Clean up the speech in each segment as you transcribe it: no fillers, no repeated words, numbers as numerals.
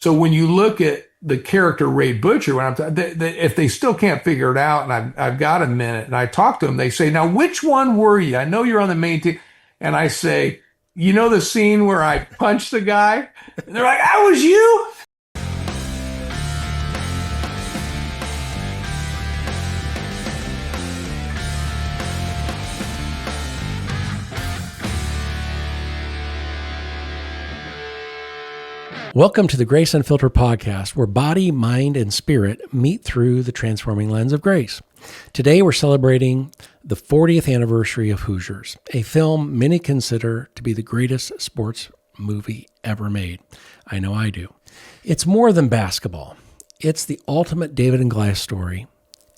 So when you look at the character Rade Butcher, when if they still can't figure it out, and I've got a minute, and I talk to them, they say, "Now, which one were you? I know you're on the main team." And I say, "You know the scene where I punched the guy?" And they're like, "That was you?" Welcome to the Grace Unfiltered podcast, where body, mind, and spirit meet through the transforming lens of grace. Today, we're celebrating the 40th anniversary of Hoosiers, a film many consider to be the greatest sports movie ever made. I know I do. It's more than basketball. It's the ultimate David and Goliath story,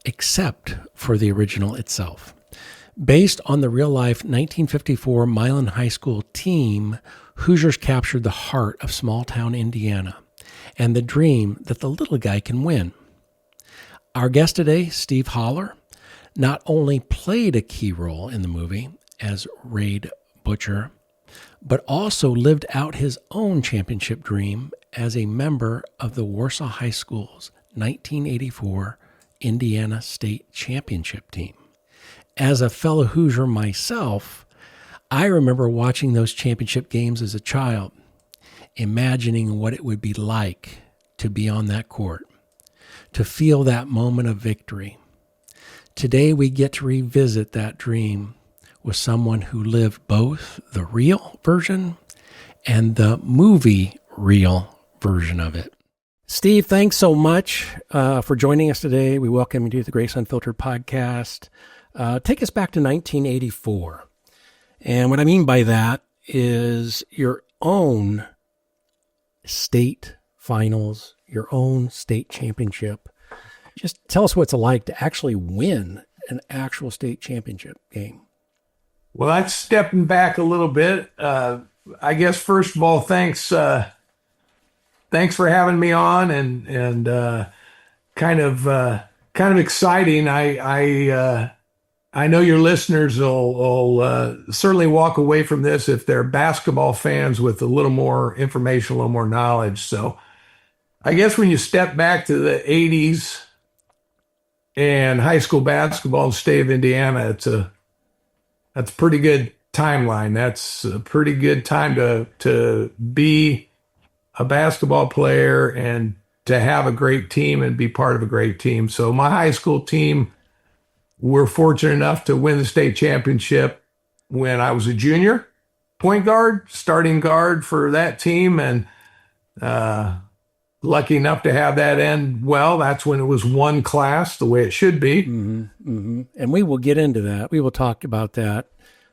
except for the original itself. Based on the real-life 1954 Milan High School team, Hoosiers captured the heart of small-town Indiana and the dream that the little guy can win. Our guest today, Steve Hollar, not only played a key role in the movie as Rade Butcher, but also lived out his own championship dream as a member of the Warsaw High School's 1984 Indiana State Championship team. As a fellow Hoosier myself, I remember watching those championship games as a child, imagining what it would be like to be on that court, to feel that moment of victory. Today, we get to revisit that dream with someone who lived both the real version and the movie real version of it. Steve, thanks so much for joining us today. We welcome you to the Grace Unfiltered podcast. Take us back to 1984. And what I mean by that is your own state finals, your own state championship. Just tell us what it's like to actually win an actual state championship game. Well, that's stepping back a little bit. I guess, first of all, thanks for having me on, and kind of exciting. I know your listeners will certainly walk away from this, if they're basketball fans, with a little more information, a little more knowledge. So I guess when you step back to the 80s and high school basketball in the state of Indiana, that's a pretty good timeline. That's a pretty good time to be a basketball player and to have a great team and be part of a great team. So my high school team, we're fortunate enough to win the state championship when I was a junior, point guard, starting guard for that team, and lucky enough to have that end well. That's when it was one class, the way it should be. Mm-hmm, mm-hmm. And we will get into that. We will talk about that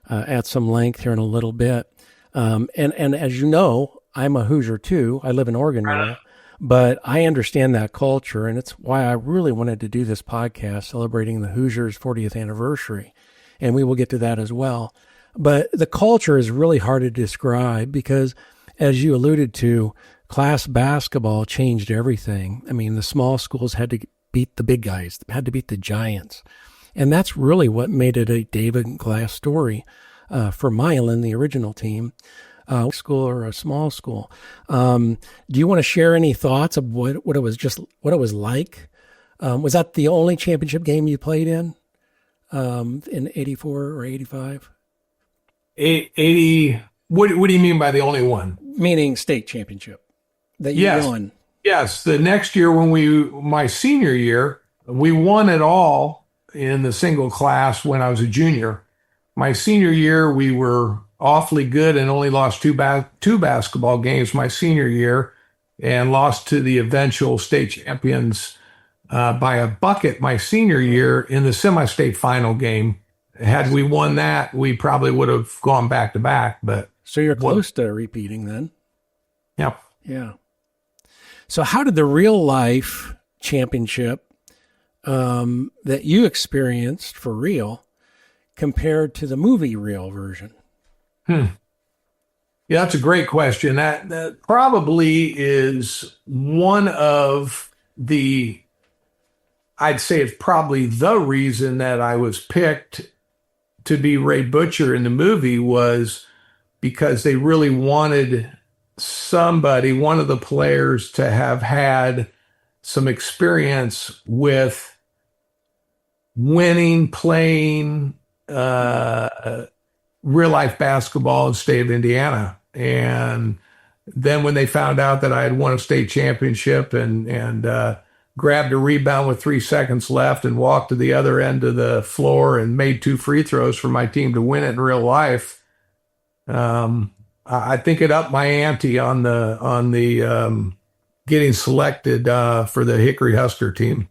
at some length here in a little bit. And as you know, I'm a Hoosier too. I live in Oregon now. But I understand that culture, and it's why I really wanted to do this podcast celebrating the Hoosiers' 40th anniversary, and we will get to that as well. But the culture is really hard to describe because, as you alluded to, class basketball changed everything. I mean, the small schools had to beat the big guys, had to beat the giants, and that's really what made it a David and Goliath story for Milan, the original team. School or a small school. Do you want to share any thoughts of what it was like? Was that the only championship game you played in 84 or 85? 80. What do you mean by the only one? Meaning state championship that you won. Yes. The next year, my senior year, we won it all in the single class when I was a junior. My senior year, we were awfully good and only lost two basketball games my senior year, and lost to the eventual state champions by a bucket my senior year in the semi-state final game. Had we won that, we probably would have gone back to back. But so you're close to repeating then. Yep. Yeah. So how did the real life championship that you experienced for real compared to the movie real version? Yeah, that's a great question. That probably is one of I'd say it's probably the reason that I was picked to be Rade Butcher in the movie, was because they really wanted one of the players, to have had some experience with winning, playing real life basketball in the state of Indiana. And then when they found out that I had won a state championship and grabbed a rebound with 3 seconds left and walked to the other end of the floor and made 2 free throws for my team to win it in real life, I think it upped my ante on the getting selected for the Hickory Husker team.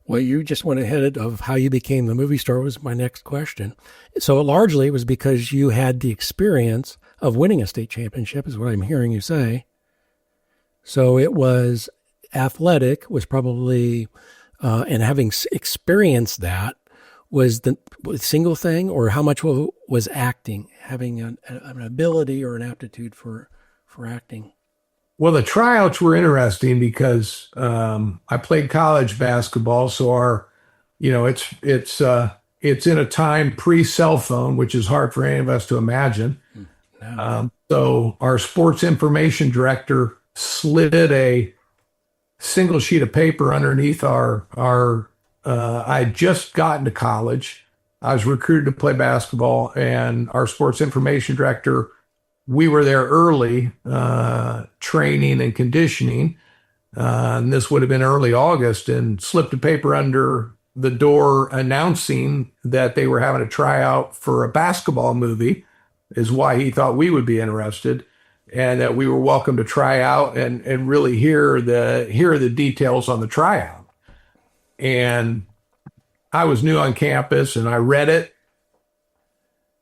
Well, you just went ahead of how you became the movie star was my next question. So largely it was because you had the experience of winning a state championship, is what I'm hearing you say. So it was athletic, was probably, and having experienced that, was the single thing, or how much was acting, having an ability or an aptitude for acting? Well, the tryouts were interesting because I played college basketball, so it's in a time pre-cell phone, which is hard for any of us to imagine. No. So our sports information director slid a single sheet of paper underneath our I had just gotten to college. I was recruited to play basketball, and our sports information director, we were there early, training and conditioning. And this would have been early August, and slipped a paper under the door announcing that they were having a tryout for a basketball movie, is why he thought we would be interested, and that we were welcome to try out and really hear the details on the tryout. And I was new on campus, and I read it.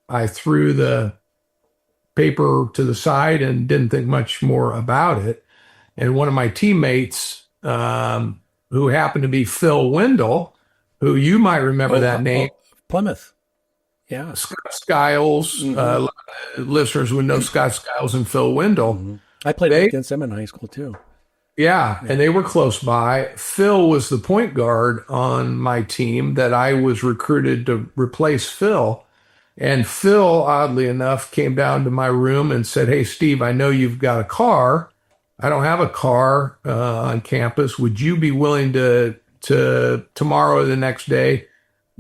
I threw the paper to the side and didn't think much more about it. And one of my teammates, who happened to be Phil Wendell, who you might remember that name. Plymouth. Yeah. Scott Skiles. Listeners would know Scott Skiles and Phil Wendell. I played against them in high school too. Yeah, and they were close by. Phil was the point guard on my team that I was recruited to replace Phil. And Phil, oddly enough, came down to my room and said, "Hey, Steve, I know you've got a car. I don't have a car on campus. Would you be willing to tomorrow or the next day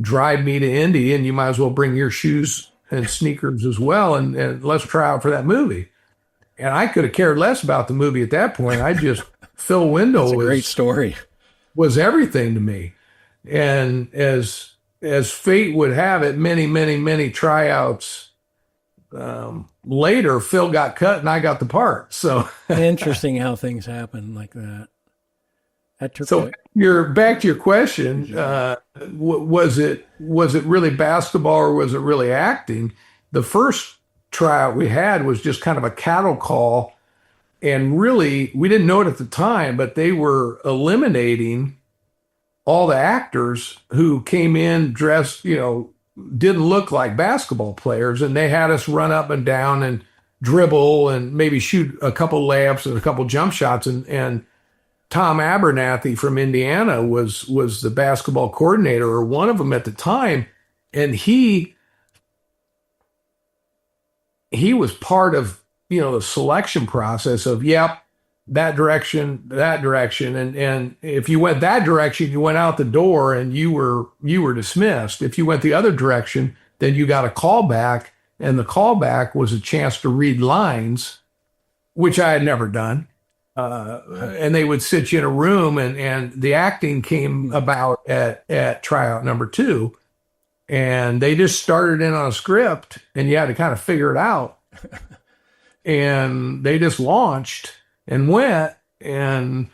drive me to Indy, and you might as well bring your shoes and sneakers as well, and let's try out for that movie?" And I could have cared less about the movie at that point. Phil Wendell That's a great story. Was everything to me. And as fate would have it, many tryouts later, Phil got cut and I got the part. So interesting how things happen like that. Back to your question. Was it really basketball or was it really acting? The first tryout we had was just kind of a cattle call. And really, we didn't know it at the time, but they were eliminating all the actors who came in dressed, didn't look like basketball players. And they had us run up and down and dribble and maybe shoot a couple layups and a couple jump shots. And Tom Abernathy from Indiana was the basketball coordinator, or one of them at the time. And he was part of, the selection process of, that direction. And if you went that direction, you went out the door and you were dismissed. If you went the other direction, then you got a callback, and the callback was a chance to read lines, which I had never done. And they would sit you in a room, and the acting came about at tryout number 2. And they just started in on a script, and you had to kind of figure it out. And they just launched and went. And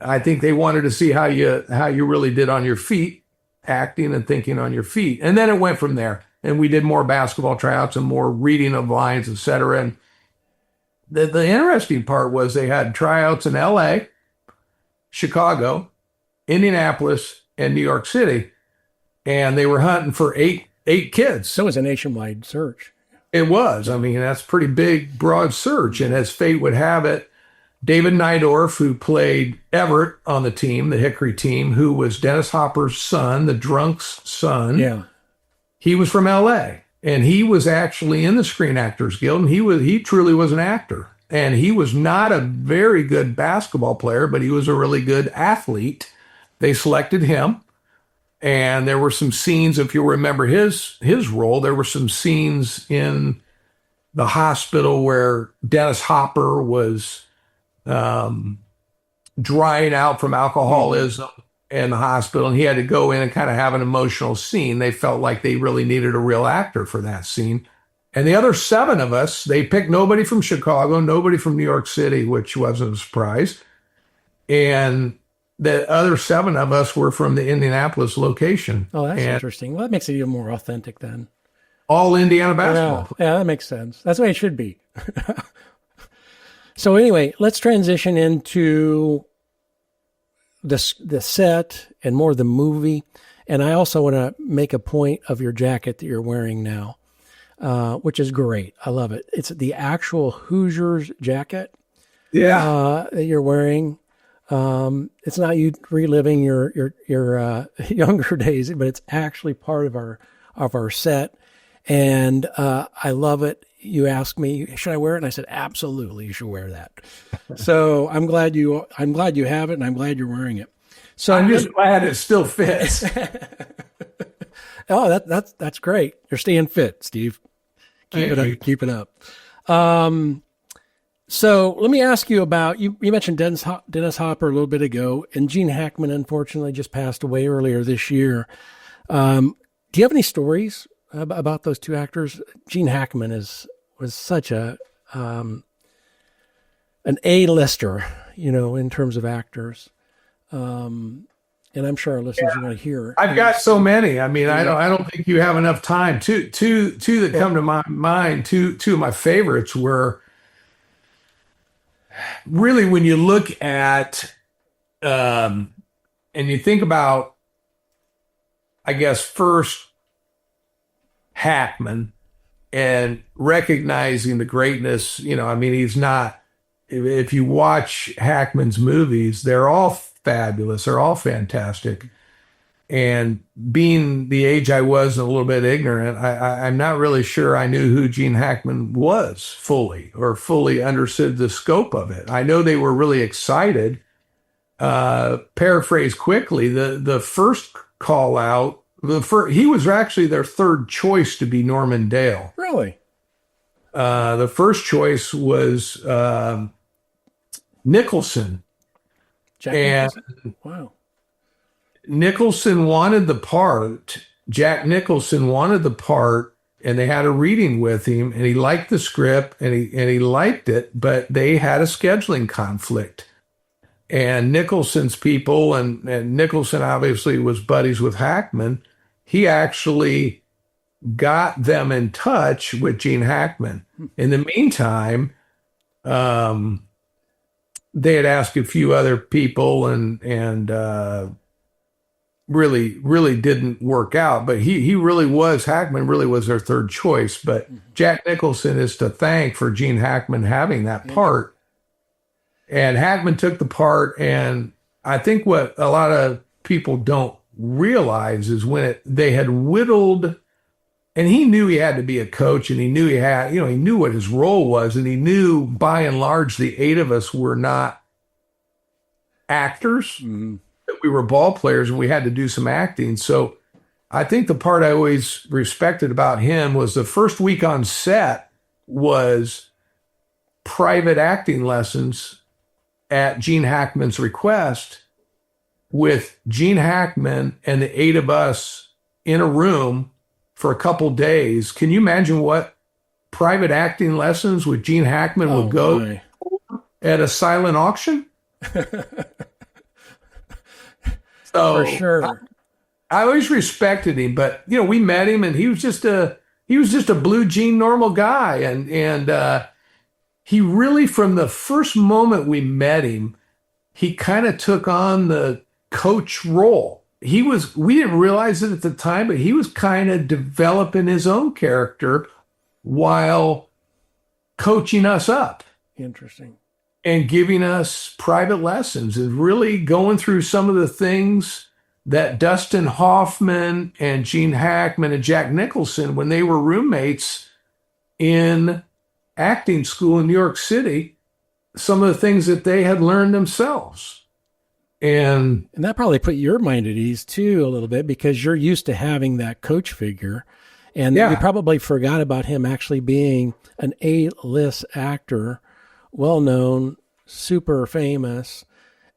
I think they wanted to see how you really did on your feet, acting and thinking on your feet. And then it went from there. And we did more basketball tryouts and more reading of lines, et cetera. And the interesting part was they had tryouts in LA, Chicago, Indianapolis, and New York City. And they were hunting for eight kids. So it was a nationwide search. It was. I mean, that's a pretty big, broad search. And as fate would have it, David Nydorf, who played Everett on the team, the Hickory team, who was Dennis Hopper's son, the drunk's son. He was from LA. And he was actually in the Screen Actors Guild, and he truly was an actor. and he was not a very good basketball player, but he was a really good athlete. They selected him, and there were some scenes, if you remember his role, there were some scenes in the hospital where Dennis Hopper was drying out from alcoholism in the hospital, and he had to go in and kind of have an emotional scene. They felt like they really needed a real actor for that scene. And the other 7 of us, they picked nobody from Chicago, nobody from New York City, which wasn't a surprise. And the other 7 of us were from the Indianapolis location. Oh, that's interesting. Well, that makes it even more authentic then. All Indiana basketball. Yeah, that makes sense. That's the way it should be. So anyway, let's transition into the set and more the movie. And I also want to make a point of your jacket that you're wearing now, which is great. I love it. It's the actual Hoosiers jacket that you're wearing. It's not you reliving your younger days, but it's actually part of our set. And I love it. You asked me, should I wear it? And I said, absolutely, you should wear that. So I'm glad you have it, and I'm glad you're wearing it. So I'm just glad it still fits. Oh, that's great. You're staying fit, Steve. Keep it up. So let me ask you about, you mentioned Dennis Hopper a little bit ago, and Gene Hackman unfortunately just passed away earlier this year. Do you have any stories about those 2 actors? Gene Hackman was such an A-lister, in terms of actors. And I'm sure our listeners are going to hear. I've got so many. I mean, I don't think you have enough time. Two that come to my mind. Two of my favorites were really when you look at and you think about, I guess, first Hackman and recognizing the greatness. I mean, he's not. If you watch Hackman's movies, they're all fabulous. They're all fantastic. And being the age I was, a little bit ignorant, I'm not really sure I knew who Gene Hackman was fully understood the scope of it. I know they were really excited. Paraphrase quickly, the first call out, he was actually their 3rd choice to be Norman Dale. Really? The first choice was Nicholson. Nicholson? Wow. Nicholson wanted the part. Jack Nicholson wanted the part, and they had a reading with him, and he liked the script, and he liked it, but they had a scheduling conflict. And Nicholson's people, and Nicholson obviously was buddies with Hackman, he actually got them in touch with Gene Hackman. In the meantime, they had asked a few other people, and really didn't work out. But Hackman really was their 3rd choice. But Jack Nicholson is to thank for Gene Hackman having that part. And Hackman took the part, and I think what a lot of people don't realize is when they had whittled, and he knew he had to be a coach, and he knew he knew what his role was, and he knew by and large the 8 of us were not actors, that we were ball players, and we had to do some acting. So I think the part I always respected about him was the first week on set was private acting lessons at Gene Hackman's request, with Gene Hackman and the 8 of us in a room for a couple days. Can you imagine what private acting lessons with Gene Hackman would go at a silent auction? So for sure. I always respected him, but we met him, and he was just a blue jean normal guy, and he really, from the first moment we met him, he kind of took on the coach role. We didn't realize it at the time, but he was kind of developing his own character while coaching us up. Interesting. And giving us private lessons, and really going through some of the things that Dustin Hoffman and Gene Hackman and Jack Nicholson, when they were roommates in acting school in New York City, some of the things that they had learned themselves. And that probably put your mind at ease too, a little bit, because you're used to having that coach figure. And you probably forgot about him actually being an A-list actor, well-known, super famous,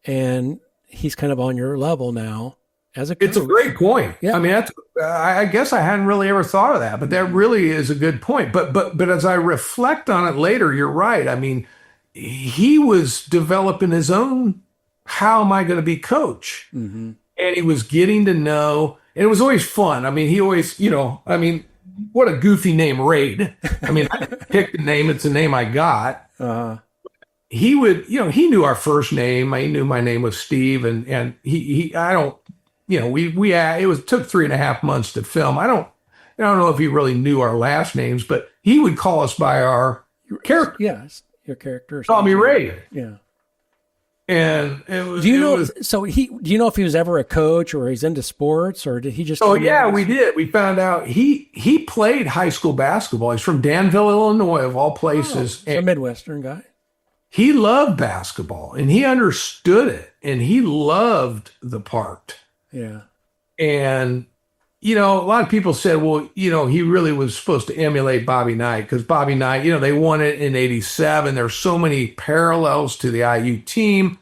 and he's kind of on your level now as a coach. It's a great point. Yeah. I mean, I guess I hadn't really ever thought of that, but that really is a good point. But as I reflect on it later, you're right. I mean, he was developing his own, how am I going to be coach? Mm-hmm. And he was getting to know, and it was always fun. I mean, he always, what a goofy name, Rade. I mean, I picked the name. It's the name I got. He would, he knew our first name. He knew my name was Steve, and I don't, it took 3.5 months to film. I don't know if he really knew our last names, but he would call us by our character. Yes, your character. Call me Ray. Yeah. And it was. Do you know? Do you know if he was ever a coach, or he's into sports, or did he just? Oh yeah, we did. We found out he played high school basketball. He's from Danville, Illinois, of all places. A Midwestern guy. He loved basketball, and he understood it, and he loved the part. Yeah. And a lot of people said, well, he really was supposed to emulate Bobby Knight, because Bobby Knight, they won it in '87. There's so many parallels to the IU team,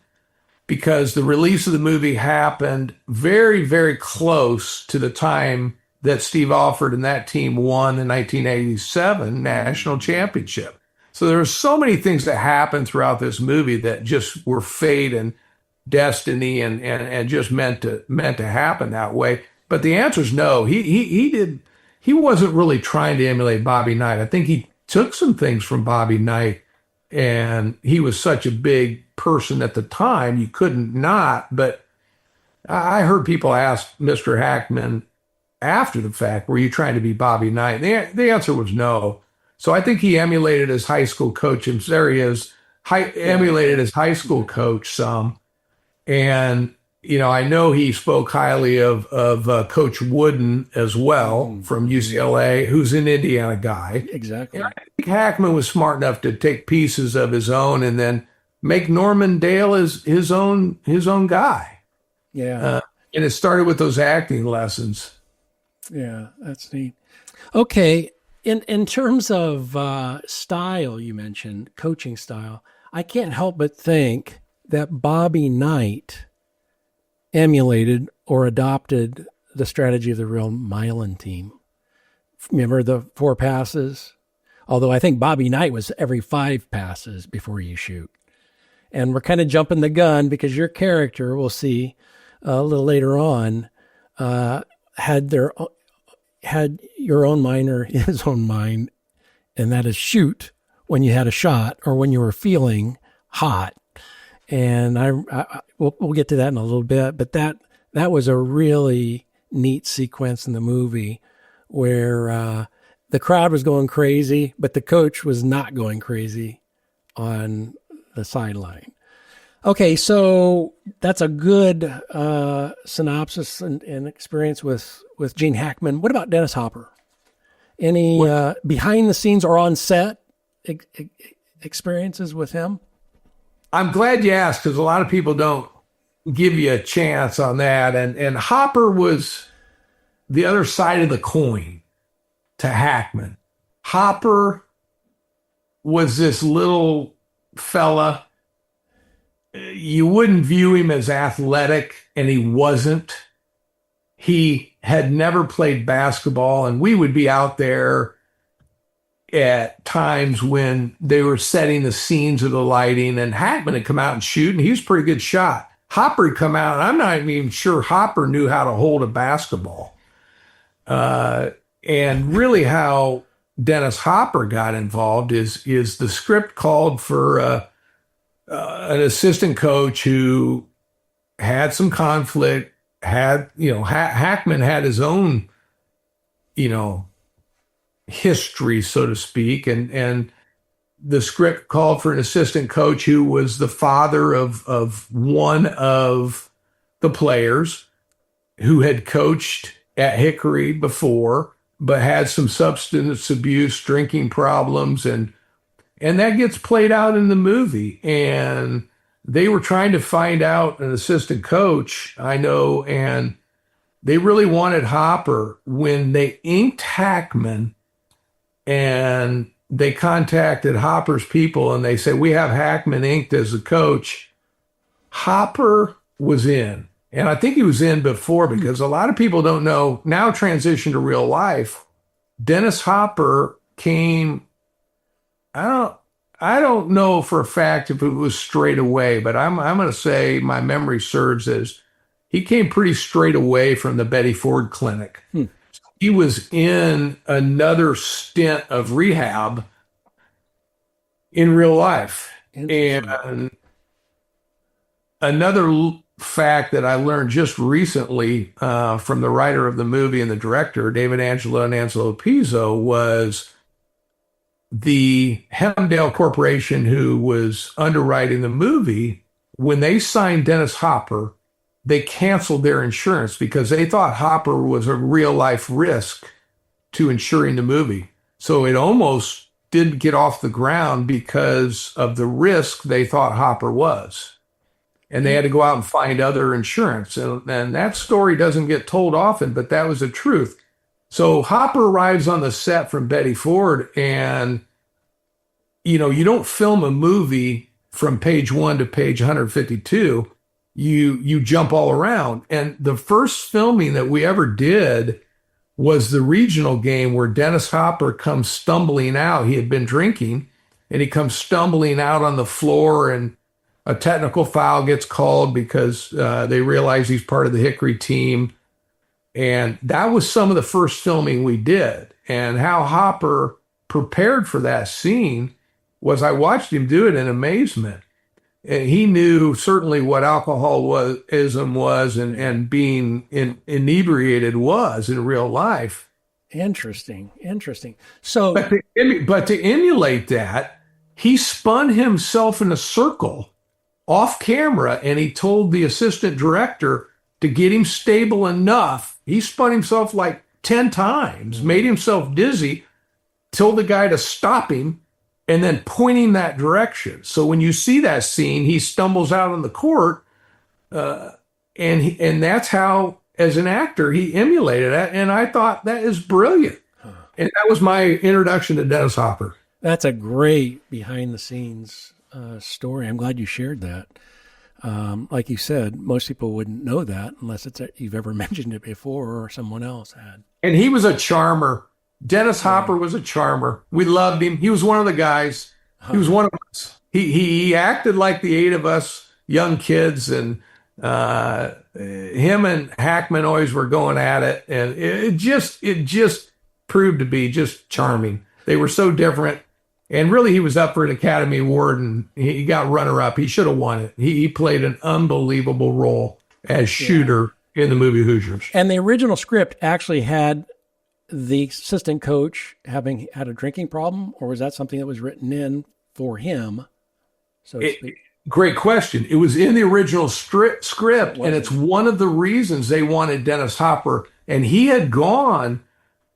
because the release of the movie happened very, very close to the time that Steve Alford and that team won the 1987 national championship. So there were so many things that happened throughout this movie that just were fate and destiny and just meant to happen that way. But the answer is no. He wasn't really trying to emulate Bobby Knight. I think he took some things from Bobby Knight, and he was such a big person at the time, you couldn't not. But I heard people ask Mr. Hackman after the fact, were you trying to be Bobby Knight? The answer was no. So I think he emulated his high school coach, and there he is, emulated his high school coach some. And, I know he spoke highly of Coach Wooden as well from UCLA, who's an Indiana guy. Exactly. And I think Hackman was smart enough to take pieces of his own and then make Norman Dale his own guy. Yeah. And it started with those acting lessons. Yeah, that's neat. Okay. In terms of style, you mentioned coaching style. I can't help but think that Bobby Knight emulated or adopted the strategy of the real Milan team. Remember the 4 passes? Although I think Bobby Knight was every 5 passes before you shoot. And we're kind of jumping the gun because your character, we'll see a little later on, had your own mind or his own mind, and that is shoot when you had a shot or when you were feeling hot. And we'll get to that in a little bit, but that was a really neat sequence in the movie where the crowd was going crazy, but the coach was not going crazy on the sideline. Okay, so that's a good synopsis and experience with Gene Hackman. What about Dennis Hopper? Any behind the scenes or on set experiences with him? I'm glad you asked, because a lot of people don't give you a chance on that. And Hopper was the other side of the coin to Hackman. Hopper was this little fella. You wouldn't view him as athletic, and he wasn't. He had never played basketball, and we would be out there at times when they were setting the scenes of the lighting, and Hackman had come out and shoot, and he was a pretty good shot. Hopper had come out, and I'm not even sure Hopper knew how to hold a basketball. And really how Dennis Hopper got involved is the script called for an assistant coach who had some conflict, Hackman had his own, history, so to speak. And the script called for an assistant coach who was the father of one of the players who had coached at Hickory before, but had some substance abuse, drinking problems, and And that gets played out in the movie. And they were trying to find out an assistant coach, I know, and they really wanted Hopper. When they inked Hackman and they contacted Hopper's people and they said, we have Hackman inked as a coach, Hopper was in. And I think he was in before, because a lot of people don't know, now transition to real life. Dennis Hopper came, I don't know for a fact if it was straight away, but I'm going to say my memory serves as he came pretty straight away from the Betty Ford Clinic. He was in another stint of rehab in real life. And another fact that I learned just recently from the writer of the movie and the director, David Angelo and Angelo Pizzo, was the Hemdale Corporation, who was underwriting the movie, when they signed Dennis Hopper, they canceled their insurance because they thought Hopper was a real life risk to insuring the movie. So it almost didn't get off the ground because of the risk they thought Hopper was. And they had to go out and find other insurance. And that story doesn't get told often, but that was the truth. So Hopper arrives on the set from Betty Ford, and, you know, you don't film a movie from page 1 to page 152. You jump all around. And the first filming that we ever did was the regional game where Dennis Hopper comes stumbling out. He had been drinking, and he comes stumbling out on the floor, and a technical foul gets called because they realize he's part of the Hickory team. And that was some of the first filming we did. And how Hopper prepared for that scene was, I watched him do it in amazement. And he knew certainly what alcoholism was and being inebriated was in real life. Interesting. So, but to emulate that, he spun himself in a circle off camera, and he told the assistant director to get him stable enough. He spun himself like 10 times, made himself dizzy, told the guy to stop him, and then pointing that direction. So when you see that scene, he stumbles out on the court, and that's how, as an actor, he emulated that. And I thought that is brilliant. And that was my introduction to Dennis Hopper. That's a great behind the scenes story. I'm glad you shared that. Like you said, most people wouldn't know that unless you've ever mentioned it before or someone else had. And he was a charmer. Dennis Hopper was a charmer. We loved him. He was one of the guys. He was one of us. He acted like the 8 of us young kids, and him and Hackman always were going at it. And it just proved to be just charming. They were so different. And really, he was up for an Academy Award, and he got runner-up. He should have won it. He played an unbelievable role as Shooter in the movie Hoosiers. And the original script actually had the assistant coach having had a drinking problem, or was that something that was written in for him, so to speak? Great question. It was in the original script, and it's one of the reasons they wanted Dennis Hopper. And he had gone...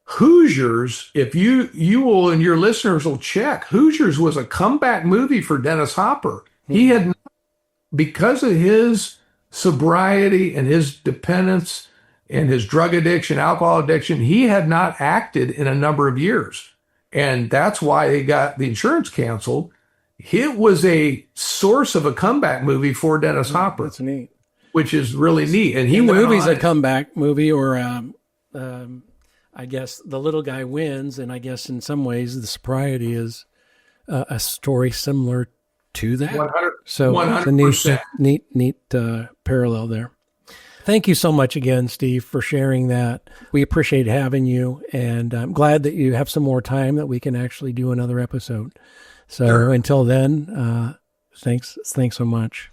Hoosiers, if you will, and your listeners will check, Hoosiers was a comeback movie for Dennis Hopper. He had, because of his sobriety and his dependence and his drug addiction, alcohol addiction, he had not acted in a number of years. And that's why they got the insurance canceled. It was a source of a comeback movie for Dennis Hopper. That's neat. Which is really neat. And the movie's a comeback movie, or I guess the little guy wins, and I guess in some ways the sobriety is a story similar to that. 100%. So 100%. It's a neat parallel there. Thank you so much again, Steve, for sharing that. We appreciate having you, and I'm glad that you have some more time that we can actually do another episode. So Until then, thanks so much.